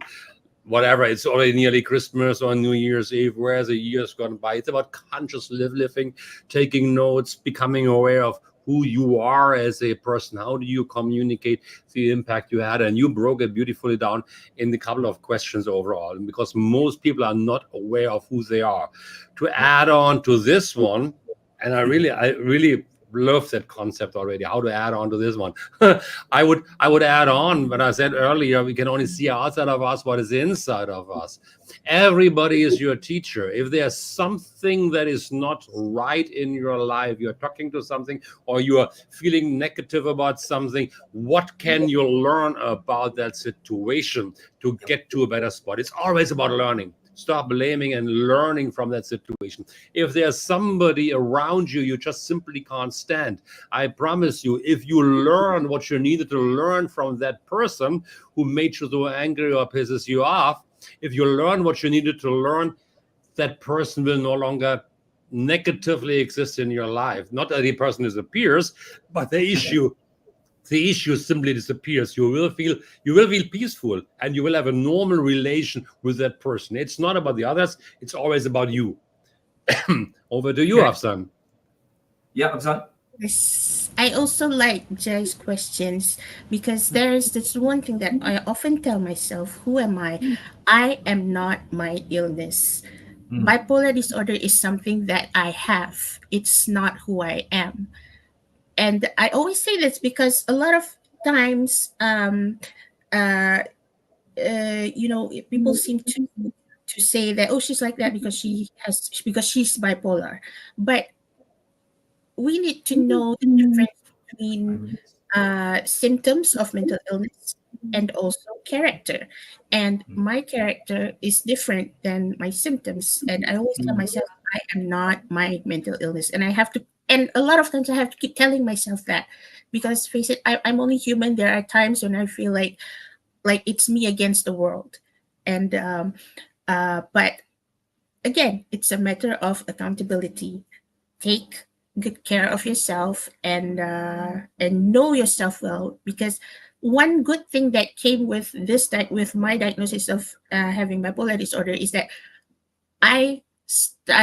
whatever, it's already nearly Christmas or New Year's Eve, whereas a year's gone by. It's about conscious living, taking notes, becoming aware of who you are as a person. How do you communicate the impact you had? And you broke it beautifully down in the couple of questions overall, because most people are not aware of who they are. To add on to this one, and I really love that concept already, how to add on to this one. I would add on, but I said earlier, we can only see outside of us what is inside of us. Everybody is your teacher. If there's something that is not right in your life, you're talking to something, or you're feeling negative about something, what can you learn about that situation to get to a better spot? It's always about learning. Stop blaming and learning from that situation. If there's somebody around you you just simply can't stand, I promise you, if you learn what you needed to learn from that person who made you so angry or pisses you off, if you learn what you needed to learn, that person will no longer negatively exist in your life. Not that the person disappears, but the issue simply disappears. You will feel peaceful, and you will have a normal relation with that person. It's not about the others, it's always about you. Over to you, Okay. Afzan. Yeah, Afzan. Yes. I also like Jay's questions because there's this one thing that I often tell myself, who am I? I am not my illness. Bipolar disorder is something that I have. It's not who I am. And I always say this because a lot of times uh, people seem to say that, oh, she's like that because she's bipolar. But we need to know the difference between symptoms of mental illness and also character. And my character is different than my symptoms. And I always tell myself, I am not my mental illness. And I have to, and a lot of times I have to keep telling myself that because face it, I'm only human. There are times when I feel like it's me against the world. And, but again, it's a matter of accountability. Take good care of yourself and know yourself well, because one good thing that came with with my diagnosis of having bipolar disorder is that I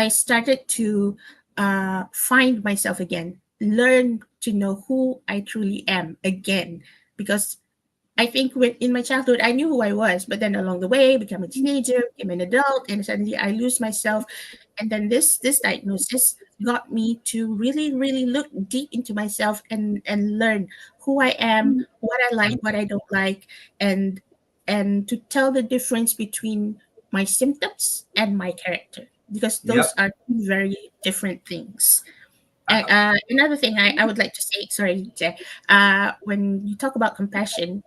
started to find myself again, learn to know who I truly am again, because I think in my childhood, I knew who I was, but then along the way, became a teenager, became an adult, and suddenly I lose myself. And then this diagnosis got me to really, really look deep into myself and learn who I am, what I like, what I don't like, and to tell the difference between my symptoms and my character, because those Yep. are two very different things. And another thing I would like to say, sorry, Jay, when you talk about compassion,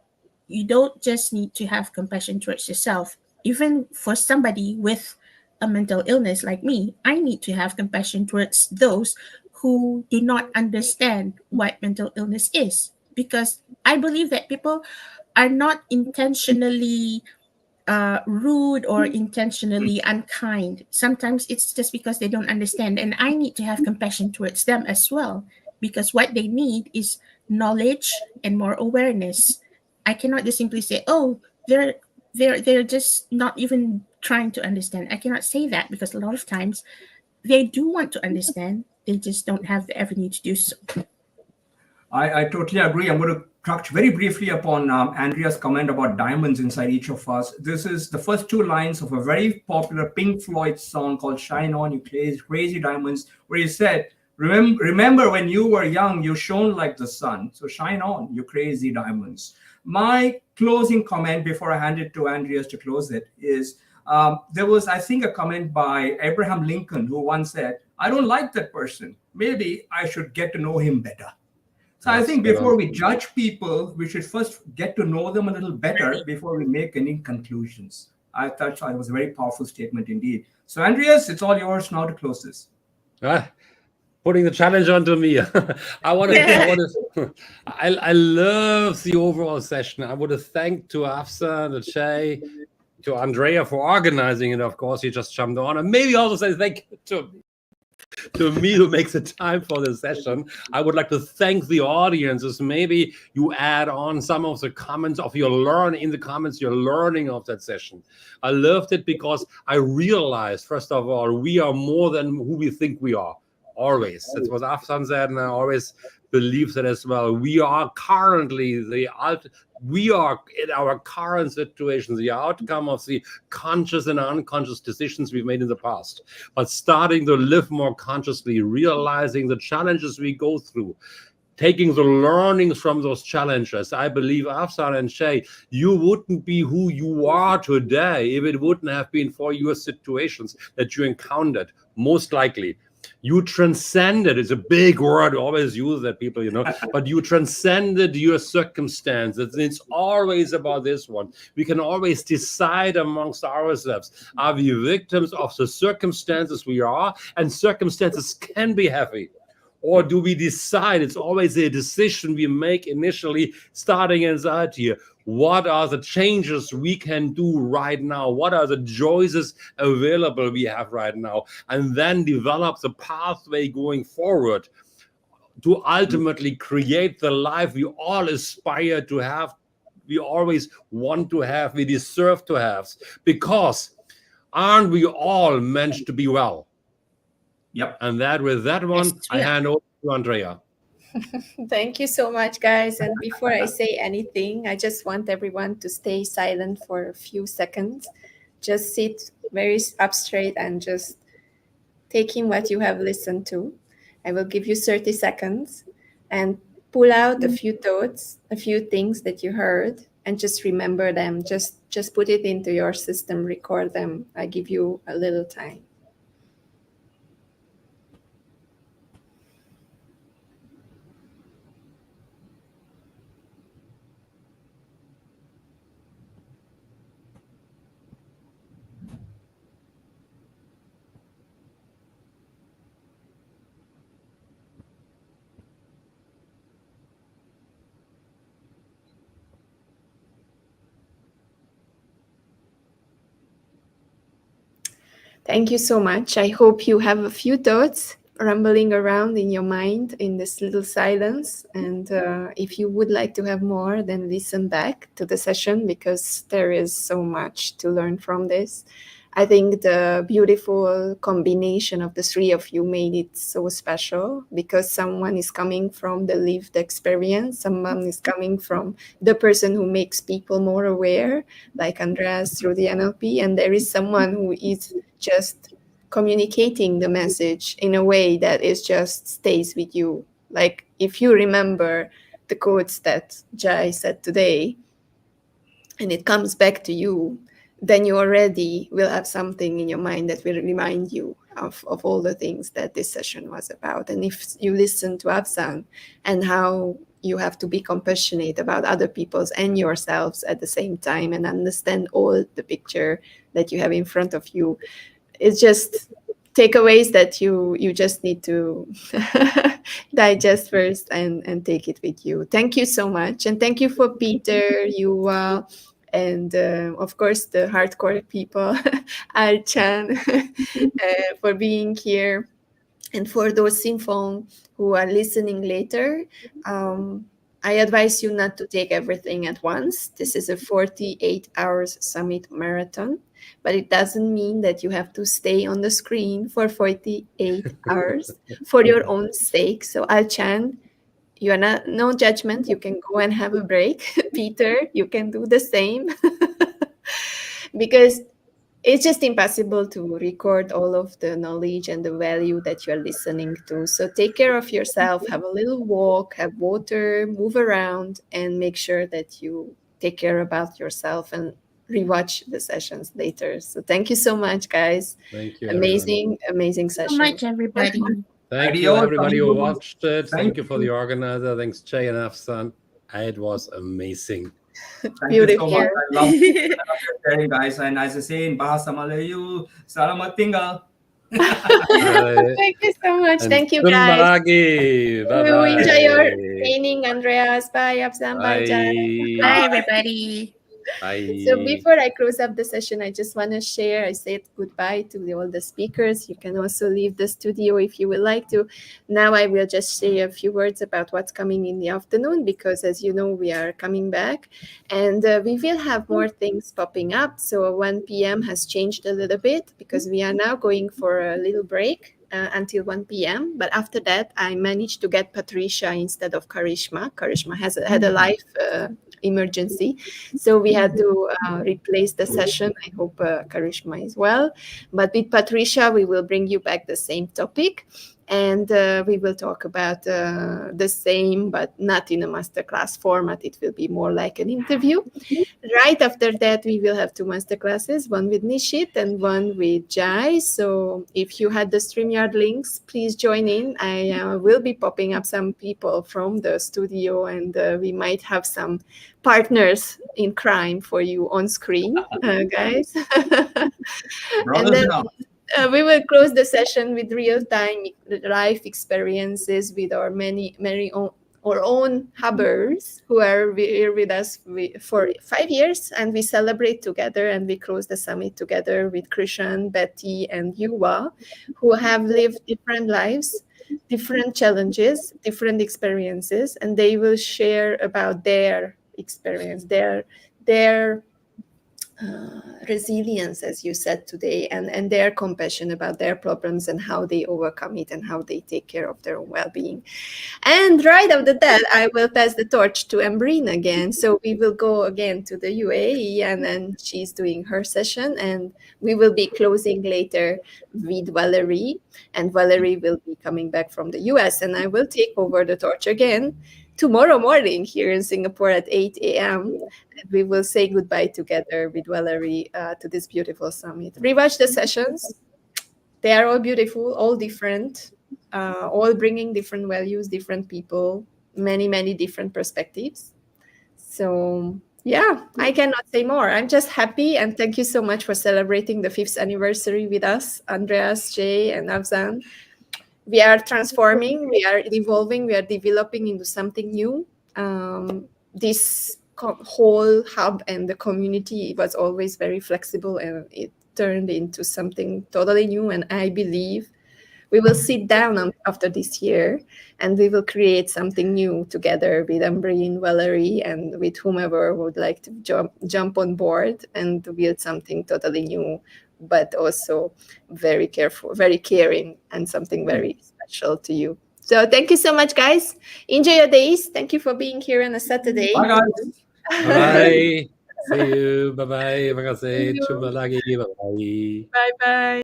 you don't just need to have compassion towards yourself, even for somebody with a mental illness like me, I need to have compassion towards those who do not understand what mental illness is. Because I believe that people are not intentionally rude or intentionally unkind. Sometimes it's just because they don't understand, and I need to have compassion towards them as well, because what they need is knowledge and more awareness. I cannot just simply say, "Oh, they're just not even trying to understand." I cannot say that, because a lot of times they do want to understand, they just don't have the avenue to do so. I totally agree. I'm going to touch very briefly upon Andrea's comment about diamonds inside each of us. This is the first two lines of a very popular Pink Floyd song called Shine On, You Crazy Diamonds, where he said, remember when you were young, you shone like the sun. So shine on, you crazy diamonds. My closing comment before I hand it to Andreas to close it is, there was, I think, a comment by Abraham Lincoln who once said, I don't like that person. Maybe I should get to know him better. So I think before we judge people, we should first get to know them a little better before we make any conclusions. I thought it was a very powerful statement indeed. So Andreas, it's all yours now to close this. Putting the challenge onto me. I love the overall session. I want to thank to Afzan, to Shay, to Andrea for organizing it. Of course, he just jumped on, and maybe also say thank you to me who makes the time for the session. I would like to thank the audiences. Maybe you add on some of the comments of your your learning of that session. I loved it because I realized, first of all, we are more than who we think we are. Always. That's what Afzan said, and I always believe that as well. We are currently we are in our current situation, the outcome of the conscious and unconscious decisions we've made in the past. But starting to live more consciously, realizing the challenges we go through, taking the learnings from those challenges. I believe, Afzan and Shay, you wouldn't be who you are today if it wouldn't have been for your situations that you encountered, most likely. You transcended, it's a big word, always use that, people, but you transcended your circumstances. It's always about this one. We can always decide amongst ourselves, are we victims of the circumstances we are? And circumstances can be heavy. Or do we decide? It's always a decision we make initially, starting inside here. What are the changes we can do right now? What are the choices available we have right now? And then develop the pathway going forward to ultimately create the life we all aspire to have, we always want to have, we deserve to have. Because aren't we all meant to be well? Yep. And with that one, yes, I hand over to Andrea. Thank you so much, guys. And before I say anything, I just want everyone to stay silent for a few seconds. Just sit very up straight and just take in what you have listened to. I will give you 30 seconds and pull out a few thoughts, a few things that you heard, and just remember them. Just put it into your system, record them. I give you a little time. Thank you so much. I hope you have a few thoughts rumbling around in your mind in this little silence. And if you would like to have more, then listen back to the session, because there is so much to learn from this. I think the beautiful combination of the three of you made it so special, because someone is coming from the lived experience, someone is coming from the person who makes people more aware, like Andreas through the NLP, and there is someone who is just communicating the message in a way that is just stays with you. Like if you remember the quotes that Jai said today, and it comes back to you, then you already will have something in your mind that will remind you of all the things that this session was about. And if you listen to Afzan and how you have to be compassionate about other people's and yourselves at the same time and understand all the picture that you have in front of you, it's just takeaways that you just need to digest first and take it with you. Thank you so much, and thank you for Peter, you and of course the hardcore people, Al-Chan, for being here, and for those Sinfong who are listening later. I advise you not to take everything at once. This is a 48 hours summit marathon, but it doesn't mean that you have to stay on the screen for 48 hours for your own sake. So Al-Chan, you are not, no judgment. You can go and have a break. Peter, you can do the same. Because it's just impossible to record all of the knowledge and the value that you're listening to. So take care of yourself, have a little walk, have water, move around, and make sure that you take care about yourself and rewatch the sessions later. So thank you so much, guys. Thank you. Amazing, everyone. amazing So session. much, everybody. Thank you, Adios, everybody who amigos. watched it. Thank Thank you for you. the organizer. Thanks, Jay and Afzan. It was amazing. Thank you so Beautiful. much. I love your sharing, guys. And as I say in Bahasa Malayu, selamat tinggal. Thank you so much. And Thank you, jumpa guys. lagi. We will enjoy your Bye-bye. training, Andreas. Bye, Afzan. Bye, Jai. Bye, everybody. Bye. So before I close up the session, I just want to share, I said goodbye to all the speakers. You can also leave the studio if you would like to. Now I will just say a few words about what's coming in the afternoon, because as you know, we are coming back and we will have more things popping up. So 1 p.m. has changed a little bit because we are now going for a little break until 1 p.m. But after that, I managed to get Patricia instead of Karishma. Karishma had a life emergency, so we had to replace the session. I hope Karishma is well, but with Patricia we will bring you back the same topic, and we will talk about the same, but not in a masterclass format. It will be more like an interview. Right after that, we will have 2 masterclasses, one with Nishit and one with Jai. So if you had the StreamYard links, please join in. I will be popping up some people from the studio, and we might have some partners in crime for you on screen, guys. And then we will close the session with real-time life experiences with our many our own hubbers who are here with us for 5 years, and we celebrate together, and we close the summit together with Krishan, Betty, and Yuva, who have lived different lives, different challenges, different experiences, and they will share about their experience, their resilience, as you said today, and their compassion about their problems and how they overcome it and how they take care of their own well-being. And right after that, I will pass the torch to Ambreen again. So we will go again to the UAE, and then she's doing her session, and we will be closing later with Valerie, and Valerie will be coming back from the US, and I will take over the torch again tomorrow morning here in Singapore at 8 a.m. We will say goodbye together with Valerie to this beautiful summit. Rewatch the sessions. They are all beautiful, all different, all bringing different values, different people, many, many different perspectives. So yeah, I cannot say more. I'm just happy, and thank you so much for celebrating the 5th anniversary with us, Andreas, Jay, and Afzan. We are transforming, we are evolving, we are developing into something new. This whole hub and the community was always very flexible, and it turned into something totally new. And I believe we will sit down after this year, and we will create something new together with Ambreen, Valerie, and with whomever would like to jump on board and build something totally new, but also very careful, very caring, and something very special to you. So thank you so much, guys. Enjoy your days. Thank you for being here on a Saturday. Bye, guys. Bye. See you. Bye-bye. Terima kasih. Jumpa lagi. Bye-bye. Bye-bye.